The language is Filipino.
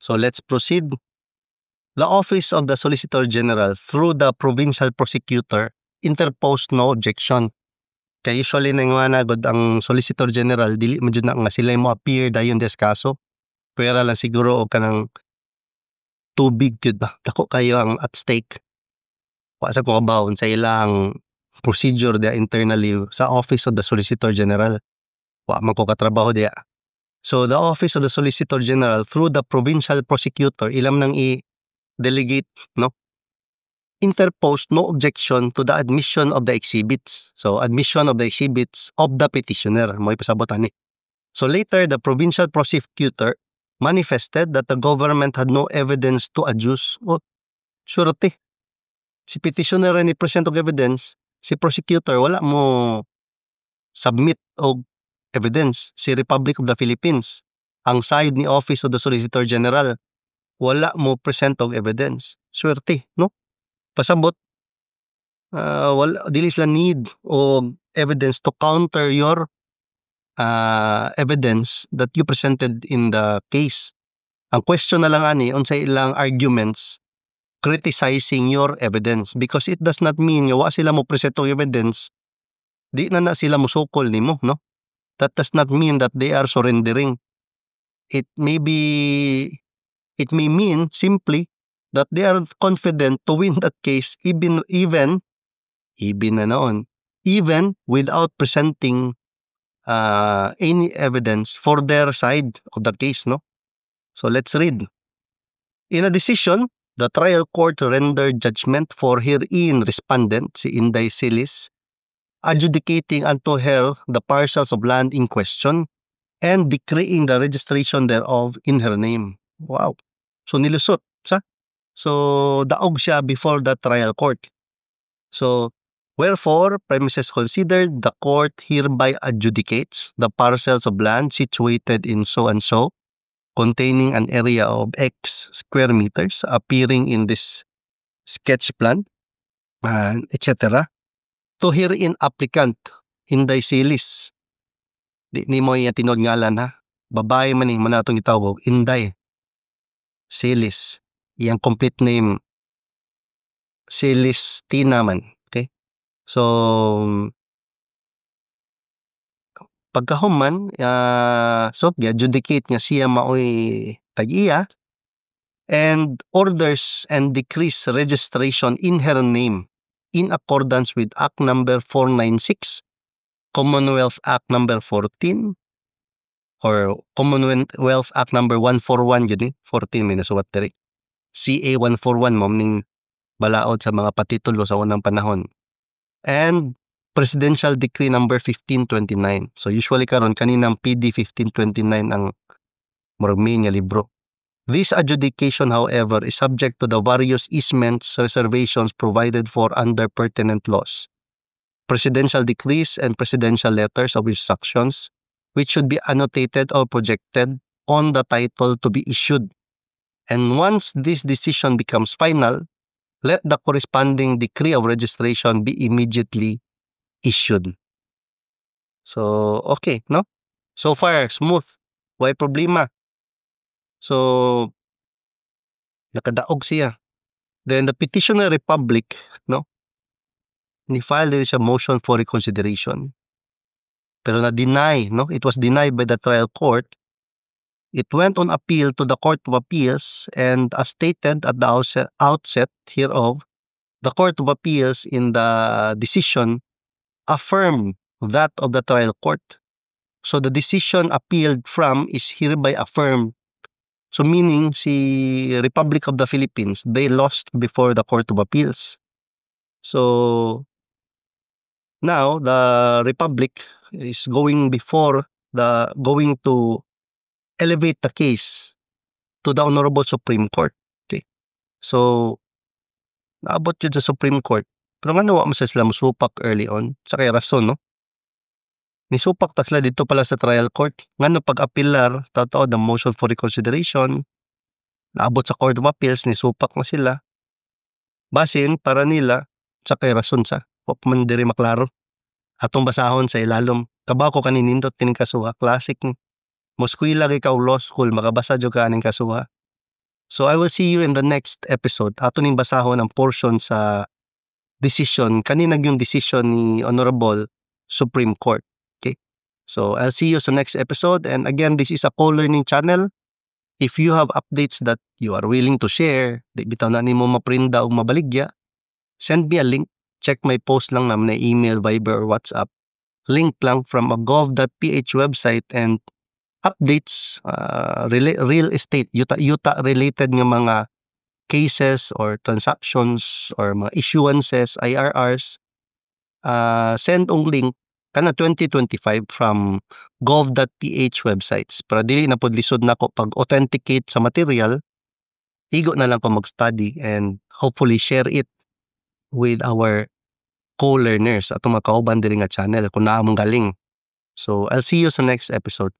So let's proceed. The Office of the Solicitor General through the Provincial Prosecutor interposed no objection. Kaya usually na god ang Solicitor General dili man jud na nga sila mo appear dayon des kaso. Pwera lang siguro og kanang tubig gyud ba. Dako kayo ang at stake. Wa sa ko kabawon sa ilang procedure dia internally sa Office of the Solicitor General. Wa man ko katrabaho dia. So the Office of the Solicitor General through the Provincial Prosecutor ilam nang i-delegate no interposed no objection to the admission of the exhibits. So admission of the exhibits of the petitioner mo ipasabot ani. So later the provincial prosecutor manifested that the government had no evidence to adduce. Oh, surety. Si petitioner ni present og evidence, si prosecutor wala mo submit og evidence. Si Republic of the Philippines, ang side ni Office of the Solicitor General, wala mo present og evidence. Swerte, no? Pasabot, wala, dili sila need og evidence to counter your evidence that you presented in the case. Ang question na lang ani unsay ilang arguments criticizing your evidence because it does not mean nga wa sila mo present og evidence di na sila musukol nimo, no? That does not mean that they are surrendering. It may mean simply that they are confident to win that case even without presenting any evidence for their side of the case, no? So let's read. In a decision, the trial court rendered judgment for herein respondent, si Inday Silis, adjudicating unto her the parcels of land in question and decreeing the registration thereof in her name. Wow. So nilusot sa. So daog siya before the trial court. So wherefore, premises considered, the court hereby adjudicates the parcels of land situated in so and so, containing an area of X square meters appearing in this sketch plan, etc. To herein applicant, Inday Silis. Di ni mo yung tinod ngalan ha. Babae man man natong gitawag, Inday Silis. Iyang complete name, Celestina man. Okay? So, pagkahuman, so, adjudicate nga siya maoy tag-iya and orders and decrees registration in her name in accordance with Act number 496, Commonwealth Act number 14, or Commonwealth Act number 141 yun 14 may nasuwat diri. CA 141 mo ning balaod sa mga patitulo sa unang panahon. And Presidential Decree number 1529. So usually karon kaninang PD 1529 ang main nga libro. This adjudication, however, is subject to the various easements, reservations provided for under pertinent laws, presidential decrees, and presidential letters of instructions, which should be annotated or projected on the title to be issued. And once this decision becomes final, let the corresponding decree of registration be immediately issued. So, okay, no? So far, smooth. Why problema? So, nakadaog siya. Then the petitioner Republic, no? Ni-file din siya motion for reconsideration. Pero na-deny, no? It was denied by the trial court. It went on appeal to the Court of Appeals, and as stated at the outset hereof, the Court of Appeals in the decision affirmed that of the trial court. So the decision appealed from is hereby affirmed. So meaning si Republic of the Philippines, they lost before the Court of Appeals. So now the Republic is going to elevate the case to the Honorable Supreme Court. Okay. So, naabot yun sa Supreme Court. Pero nga nawa mo sila musupak early on. Sa kay rason, no? Nisupak ta sila dito pala sa trial court. Nga pag-appealar, totoo, the motion for reconsideration, naabot sa Court of Appeals, nisupak na sila. Basin, para nila, sa kay rason sa. Huwag man diri maklaro. Atong basahon sa ilalom. Kabaw ko kaninindot kining kasuha. Classic ni. Moskwila kay ka law school, makabasa jud ka aning kasuha. So I will see you in the next episode. Ato ning basahon ang portion sa decision, kanina yung decision ni Honorable Supreme Court. Okay? So I'll see you sa next episode. And again, this is a co-learning channel. If you have updates that you are willing to share, di bitaw na nimo maprinda o mabaligya, send me a link. Check my post lang naman na email, Viber, or WhatsApp. Link lang from a gov.ph website and updates, real estate, yuta related nga mga cases or transactions or mga issuances, IRRs, send ong link kana 2025 from gov.ph websites. Para dili na pod lisod nako pag authenticate sa material, higo na lang ko mag-study and hopefully share it with our co-learners at mga kauban diri nga channel kung naa mong galing. So I'll see you sa next episode.